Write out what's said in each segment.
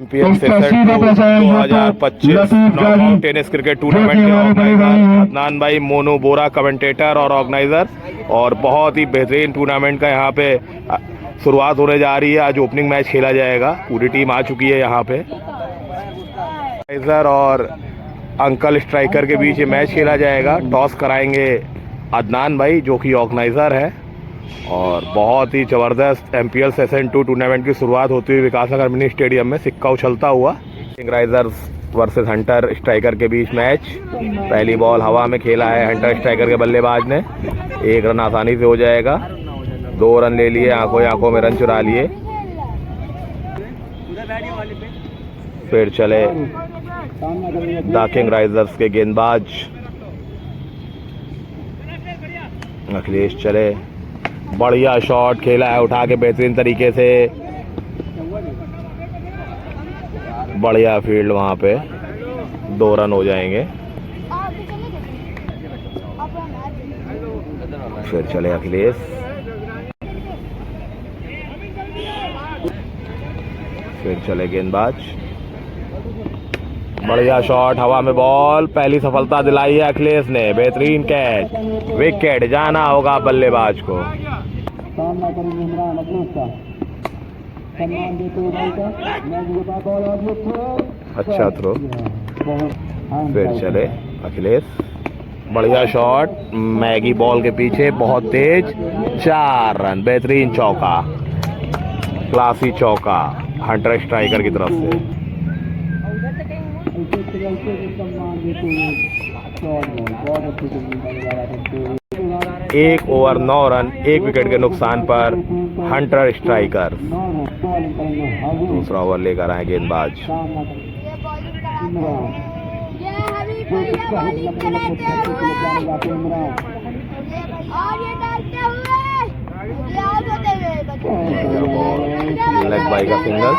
MPL session 2025 knockout tennis cricket tournament के organiser Adnan भाई, मोनू बोरा commentator और ऑर्गेनाइजर। और बहुत ही बेहतरीन टूर्नामेंट का यहाँ पे शुरुआत होने जा रही है। आज ओपनिंग मैच खेला जाएगा। पूरी टीम आ चुकी है यहाँ पे। ऑर्गेनाइजर और अंकल स्ट्राइकर के बीच ये मैच खेला जाएगा। टॉस कराएंगे अदनान भाई जो कि ऑर्गेनाइजर है। और बहुत ही ज़बरदस्त एमपीएल सेशन 2 टूर्नामेंट की शुरुआत होती हुई विकास नगर मिनी स्टेडियम में सिक्का उछलता हुआ। राइजर्स वर्सेस हंटर स्ट्राइकर के बीच मैच। पहली बॉल हवा में खेला है हंटर स्ट्राइकर के बल्लेबाज ने। 1 रन आसानी से हो जाएगा। 2 रन ले लिए, आंखों में रन चुरा लिए। फिर चले द किंग राइजर्स के गेंदबाज अखिलेश। चले, बढ़िया शॉट खेला है उठा के बेहतरीन तरीके से। बढ़िया फील्ड वहां पे। 2 रन हो जाएंगे। फिर चले अखिलेश। फिर चले गेंदबाज। बढ़िया शॉट, हवा में बॉल। पहली सफलता दिलाई है अखिलेश ने। बेहतरीन कैच, विकेट। जाना होगा बल्लेबाज को। अच्छा थ्रो। फिर चले अखिलेश। बढ़िया शॉट, मैगी बॉल के पीछे, बहुत तेज। 4 रन। बेहतरीन चौका, क्लासी चौका हंटर स्ट्राइकर की तरफ से। 1 ओवर 9 रन, 1 विकेट के नुकसान पर हंटर स्ट्राइकर। दूसरा ओवर लेकर आए गेंदबाज। लेग बाई का सिंगल।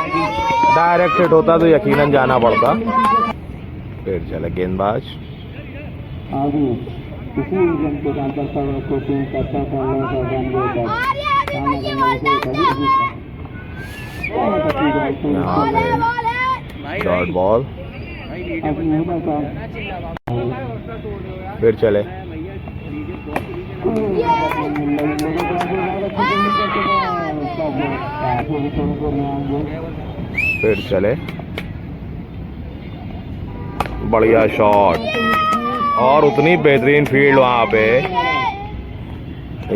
डायरेक्ट हिट होता तो यकीनन जाना पड़ता। फिर चले गेंदबाज। Short ball. फिर चले बढ़िया शॉट और उतनी बेहतरीन फील्ड वहां पे।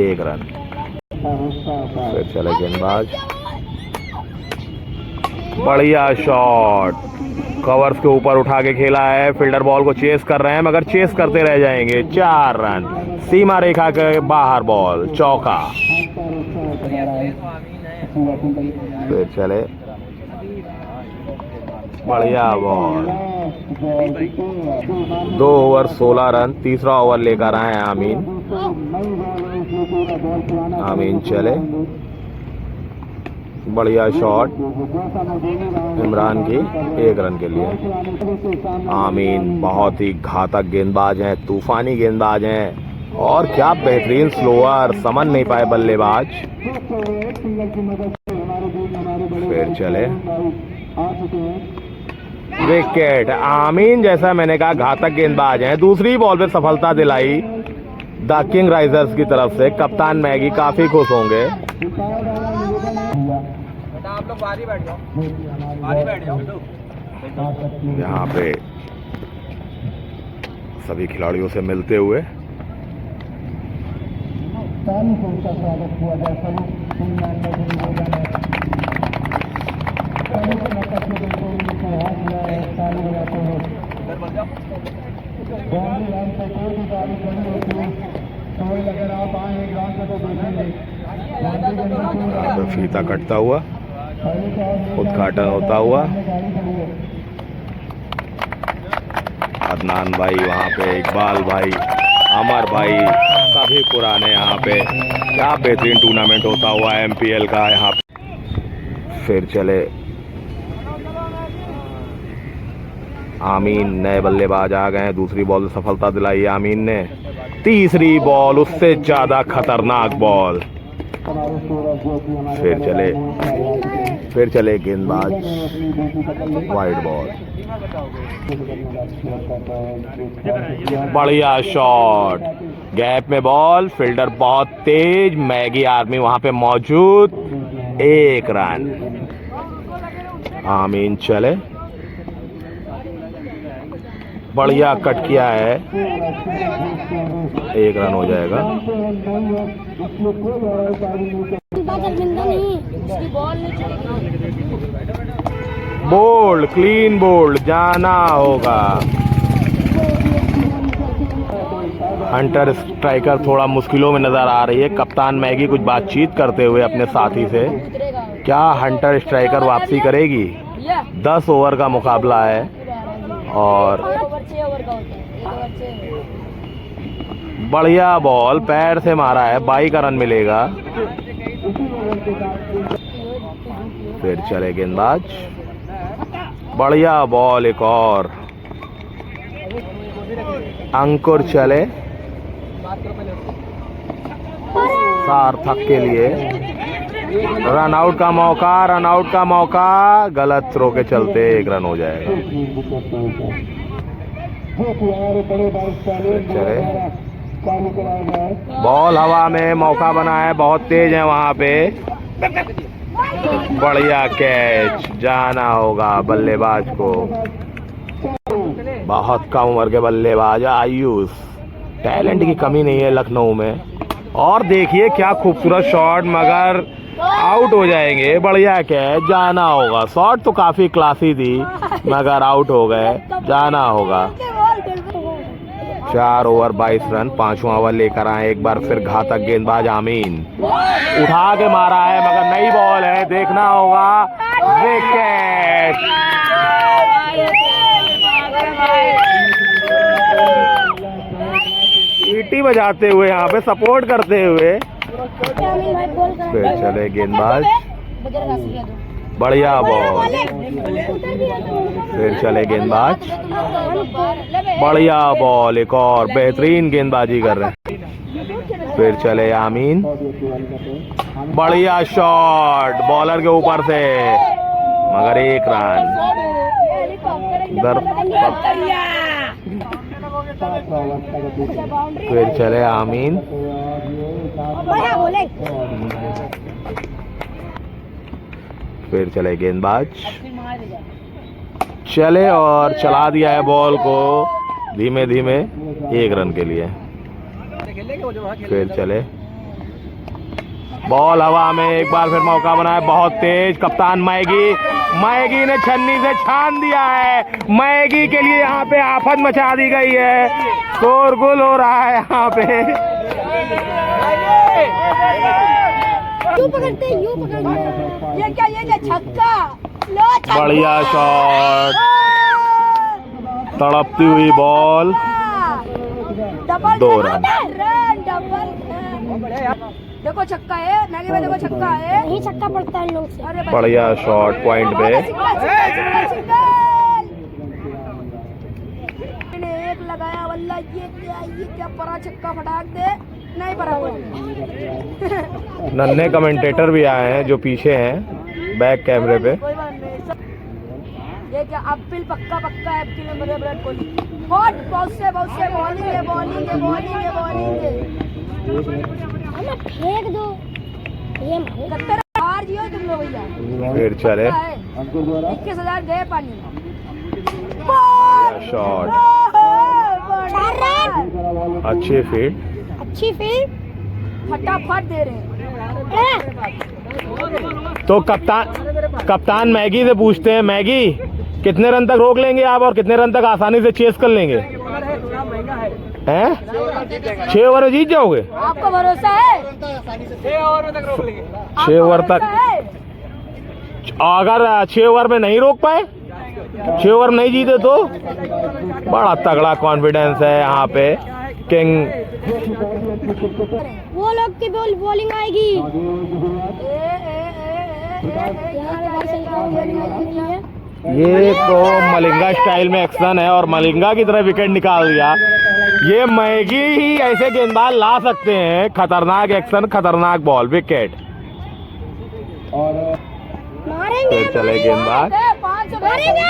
1 रन। फिर चले गेंदबाज। बढ़िया शॉट, कवर्स के ऊपर उठा के खेला है। फील्डर बॉल को चेस कर रहे हैं मगर चेस करते रह जाएंगे। 4 रन। सीमा रेखा के बाहर बॉल, चौका। फिर चले, बढ़िया बॉल। 2 over 16 run. तीसरा ओवर लेकर आए आमीन। चले, बढ़िया शॉट इमरान की। 1 रन के लिए। आमीन बहुत ही घातक गेंदबाज हैं, तूफानी गेंदबाज हैं। और क्या बेहतरीन स्लोअर, समझ नहीं पाए बल्लेबाज। फिर चले विकेट। आमीन जैसा मैंने कहा घातक गेंदबाज हैं। दूसरी बॉल पे सफलता दिलाई द किंग राइजर्स की तरफ से। कप्तान मैगी काफी खुश होंगे। आप लोग बाहर ही बैठ जाओ। यहाँ पे सभी खिलाड़ियों से मिलते हुए फीता कटता हुआ, उद्घाटन होता हुआ। अदनान भाई वहाँ पे, इकबाल भाई, अमर भाई, सभी पुराने यहाँ पे। क्या बेहतरीन टूर्नामेंट होता हुआ एमपीएल का यहाँ पे। फिर चले आमीन। नए बल्लेबाज आ गए। दूसरी बॉल से सफलता दिलाई आमीन ने। तीसरी बॉल उससे ज्यादा खतरनाक बॉल। फिर चले फिर चले गेंदबाज, वाइड बॉल, बढ़िया शॉट, गैप में बॉल, फील्डर बहुत तेज, मैगी आर्मी वहां पे मौजूद, 1 रन। आमीन चले, बढ़िया कट किया है, 1 रन हो जाएगा। बोल्ड, क्लीन बोल्ड, जाना होगा। हंटर स्ट्राइकर थोड़ा मुश्किलों में नजर आ रही है। कप्तान मैगी कुछ बातचीत करते हुए अपने साथी से। क्या हंटर स्ट्राइकर वापसी करेगी? 10 ओवर का मुकाबला है और बढ़िया बॉल पैर से मारा है, 22 का रन मिलेगा। फिर चले गेंदबाज, बढ़िया बॉल, एक और, अंकुर चले, सार्थक के लिए रन आउट का मौका, रन आउट का मौका, गलत थ्रो के चलते 1 रन हो जाएगा। चले, बॉल हवा में, मौका बना है, बहुत तेज है वहां पे, बढ़िया कैच, जाना होगा बल्लेबाज को। बहुत कम उम्र के बल्लेबाज आयुष, टैलेंट की कमी नहीं है लखनऊ में। और देखिए क्या खूबसूरत शॉट, मगर आउट हो जाएंगे। बढ़िया कैच, जाना होगा। शॉट तो काफी क्लासी थी मगर आउट हो गए, जाना होगा। 4 ओवर 22 रन, 5वां ओवर लेकर आए एक बार फिर घातक गेंदबाज आमीन, उठा के मारा है मगर नई बॉल है, देखना होगा। विकेट, सीटी बजाते हुए यहाँ पे सपोर्ट करते हुए। फिर चले गेंदबाज, बढ़िया बॉल, फिर चले गेंदबाज, बढ़िया बॉल, एक और, बेहतरीन गेंदबाजी कर रहे हैं। फिर चले आमीन, बढ़िया शॉट बॉलर के ऊपर से, मगर 1 रन। फिर चले आमीन, फिर चले गेंदबाज, चले और चला दिया है बॉल को धीमे धीमे 1 रन के लिए। फिर चले, बॉल हवा में, एक बार फिर मौका बना है, बहुत तेज, कप्तान मैगी, मैगी ने छन्नी से छान दिया है। मैगी के लिए यहाँ पे आफत मचा दी गई है, शोरगुल हो रहा है यहाँ पे। यूं पकड़ते, यूं पकड़ते। ये क्या, ये छक्का, लो छक्का। बढ़िया शॉट, तड़पती हुई बॉल, डबल 2 रन। डबल, देखो छक्का है, मैगी में देखो छक्का है, नहीं छक्का पड़ता है लोग से। अरे बढ़िया शॉट पॉइंट पे, मैंने 1 लगाया, वल्ला ये क्या परा, छक्का फटाक दे, नहीं परा। नन्हे कमेंटेटर भी आए हैं जो पीछे हैं बैक कैमरे पे। ये क्या अपील, पक्का पक्का अपील है मेरे विराट कोहली। बहुत से बॉलिंग है, बॉलिंग है, बॉलिंग है, बॉलिंग है। हमें फेंक दो, ये मारे हार जियो तुम लोग भैया। फिर चले, 21,000 गए पानी। शॉट, अच्छी फील्ड, अच्छी फील्ड, फटाफट दे रहे हैं। तो कप्तान मैगी से पूछते हैं, मैगी कितने रन तक रोक लेंगे आप और कितने रन तक आसानी से चेस कर लेंगे? हैं? 6 ओवर में जीत जाओगे? आपको भरोसा है? 6 ओवर में तक रोक लेंगे। 6 ओवर तक, अगर 6 ओवर में नहीं रोक पाए, 6 ओवर में नहीं जीते तो? बड़ा तगड़ा कॉन्फिडेंस है यहाँ पे किंग। वो लोग की बॉलिंग आएगी। ये तो मलिंगा स्टाइल में एक्शन है और मलिंगा की तरह विकेट निकाल दिया। ये मैगी ही ऐसे गेंदबाज ला सकते हैं। खतरनाक एक्शन, खतरनाक बॉल, विकेट। फिर चले गेंदबाज, 500 भरेंगे।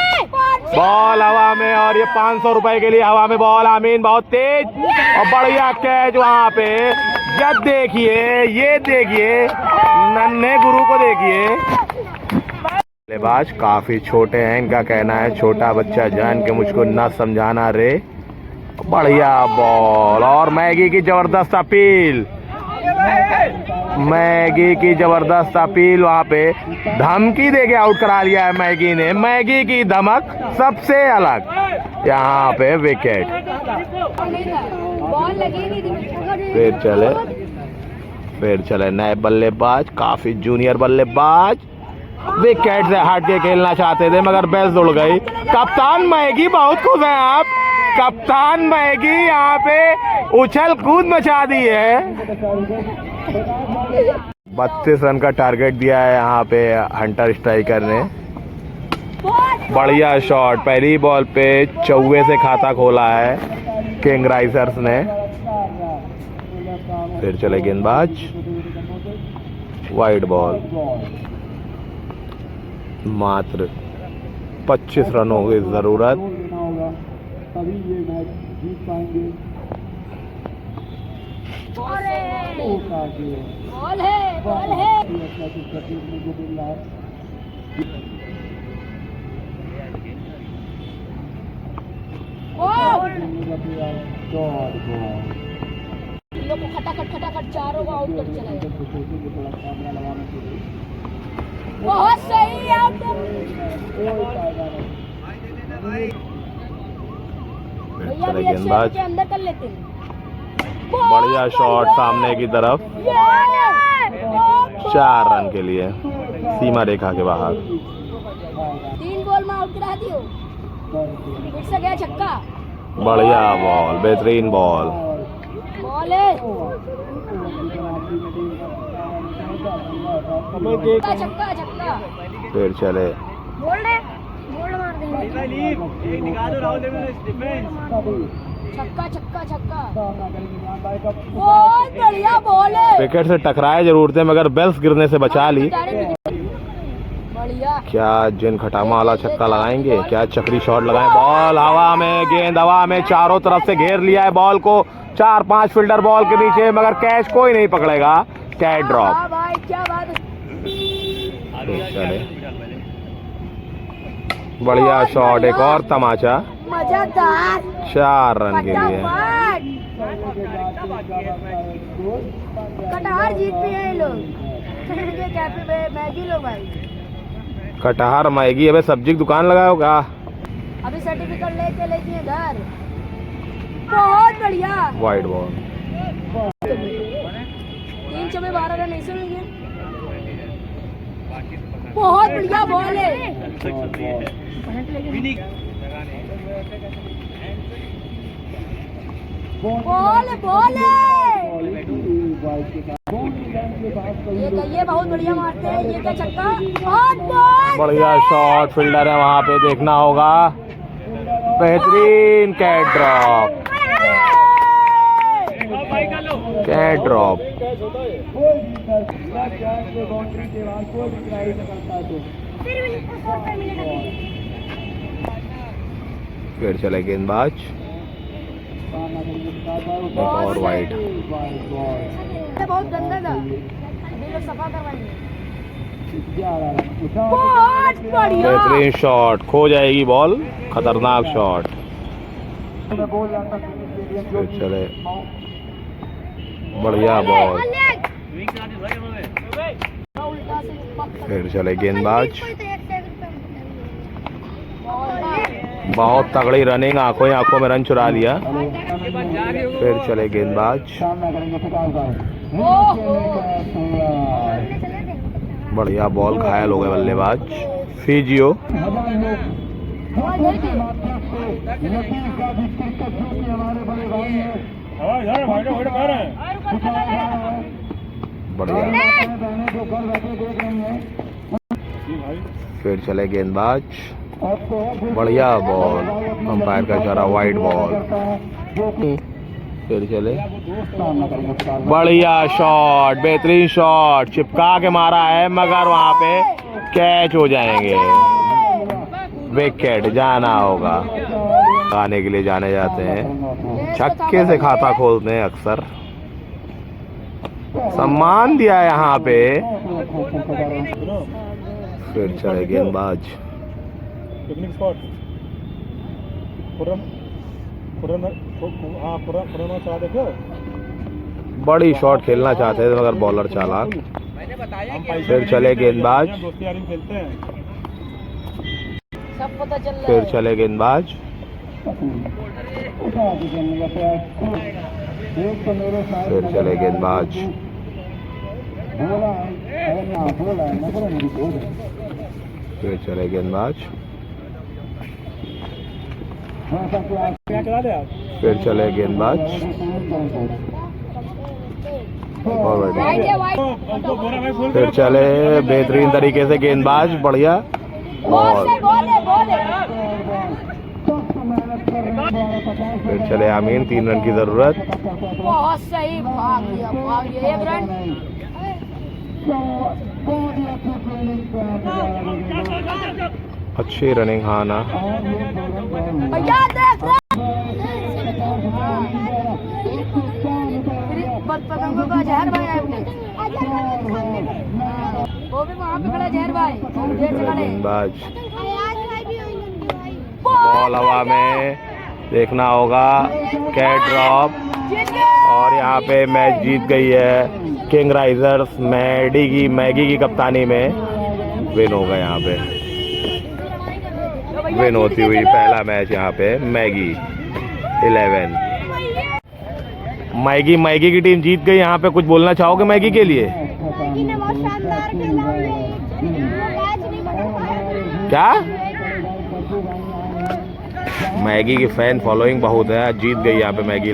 बॉल हवा में और ये 500 रुपए के लिए हवा में बॉल। आमीन बहुत तेज और बढ़िया कैच वहां पे। ये देखिए नन्हे गुरु को देखिए। बल्लेबाज काफी छोटे हैं, इनका कहना है छोटा बच्चा जान के मुझको ना समझाना रे। बढ़िया बॉल और मैगी की जबरदस्त अपील, मैगी की जबरदस्त अपील। वहां पे धमकी देके आउट करा लिया है मैगी ने। मैगी की धमक सबसे अलग। यहाँ पे विकेट। बॉल लगेगी। फिर चले नए बल्लेबाज, काफी जूनियर बल्लेबाज। विकेट से हट के खेलना चाहते थे मगर बेल्स उड़ गई। कप्तान मैगी बहुत खुश हैं आप। कप्तान मैगी यहाँ पे उछल कूद मचा दी है। 32 रन का टारगेट दिया है यहाँ पे हंटर स्ट्राइकर ने। बढ़िया शॉट, पहली बॉल पे चौवे से खाता खोला है किंग राइजर्स ने। फिर चले गेंदबाज, वाइड बॉल। मात्र 25 रनों की जरूरत। तभी ये मैच जीत पाएंगे। बॉल है। खटाखट चारों को आउट कर चला गया। बहुत सही आउट। चले गेंदबाज, अंदर कर लेते हैं। बढ़िया शॉट सामने की तरफ। 4 रन के लिए सीमा रेखा के बाहर। 3 बॉल में आउट करा दियो। फिर से गया छक्का। बढ़िया बॉल, बेहतरीन बॉल। बॉल है। छक्का। फिर चले, बोल्ड मार देंगे। छक्का। बहुत बढ़िया बॉल है। विकेट से टकराए जरूर थे मगर बेल्स गिरने से बचा ली। बढ़िया। क्या जिन खटामा वाला छक्का लगाएंगे, क्या चक्री शॉट लगाएं। बॉल हवा में, गेंद हवा में, चारों तरफ से घेर लिया है बॉल को। 4-5 फील्डर बॉल के नीचे मगर कैच कोई नहीं पकड़ेगा। Catch drop. भाई क्या बात है। चले, बढ़िया शॉट, एक और तमाचा। मजेदार। 4 रन के लिए। कटहर जीत भी है लोग। कैफे में मैगी लो भाई। कटहर मैगी, अबे सब्जी की दुकान लगाया होगा। अभी सर्टिफिकेट लेके लेके घर। बहुत बढ़िया। Wide ball. 3 में 12 रन ऐसे हुए। बहुत बढ़िया बॉल है। बॉल है। ये बहुत बढ़िया मारते हैं। ये क्या छक्का। बढ़िया शॉट, फील्डर है वहां पे, देखना होगा। बेहतरीन कैच ड्रॉप। फिर चले गेंदबाज, एक और वाइड। बहुत गंदा था, अभी लोग सफा करवाएंगे। बहुत बढ़िया। बेहतरीन शॉट, खो जाएगी बॉल, खतरनाक शॉट। फिर चले, बढ़िया बॉल। फिर चले गेंदबाज, बहुत तगड़ी रनिंग, आंखों में रन चुरा लिया। फिर चले गेंदबाज, बढ़िया बॉल, घायल हो गए बल्लेबाज। फिजियो, बढ़िया। फिर चले गेंदबाज, बढ़िया बॉल, अंपायर का इशारा, वाइड बॉल। फिर चले, बढ़िया शॉट, बेहतरीन शॉट, चिपका के मारा है मगर वहां पे कैच हो जाएंगे, विकेट जाना होगा। आने के लिए जाने जाते हैं, छक्के से खाता खोलते हैं अक्सर। सम्मान दिया यहाँ पे। फिर चले गेंदबाज। पिकनिक स्पॉट देखो। बड़ी शॉट खेलना चाहते थे मगर बॉलर चालाक। फिर चले गेंदबाज। दोस्ती यारी खेलते हैं। सब पता चल रहा फिर है। चले गेंदबाज। फिर चले गेंदबाज। फिर चले गेंदबाज। फिर चले गेंदबाज। वाइड है, वाइड। फिर चले बेहतरीन तरीके से गेंदबाज, बढ़िया। बॉल और है, बॉल है, बॉल है। फिर चले आमीन, 3 रन की जरूरत। बहुत सही, भाग गया 1 रन। अच्छी रनिंग, हाँ ना। भैया देख पतंगों का जहर भाई है अपने। वो भी वहाँ पे खड़ा जहर भाई, देर से खड़े। गेंदबाज, बॉल हवा में, देखना होगा। कैट ड्रॉप, और यहाँ पे मैच जीत गई है किंग राइजर्स। मैगी की कप्तानी में विन होगा। यहाँ पे विन होती हुई पहला मैच यहाँ पे मैगी 11। मैगी की टीम जीत गई। यहाँ पे कुछ बोलना चाहोगे मैगी के लिए? क्या? मैगी की फैन फॉलोइंग बहुत है, जीत गई यहाँ पे मैगी।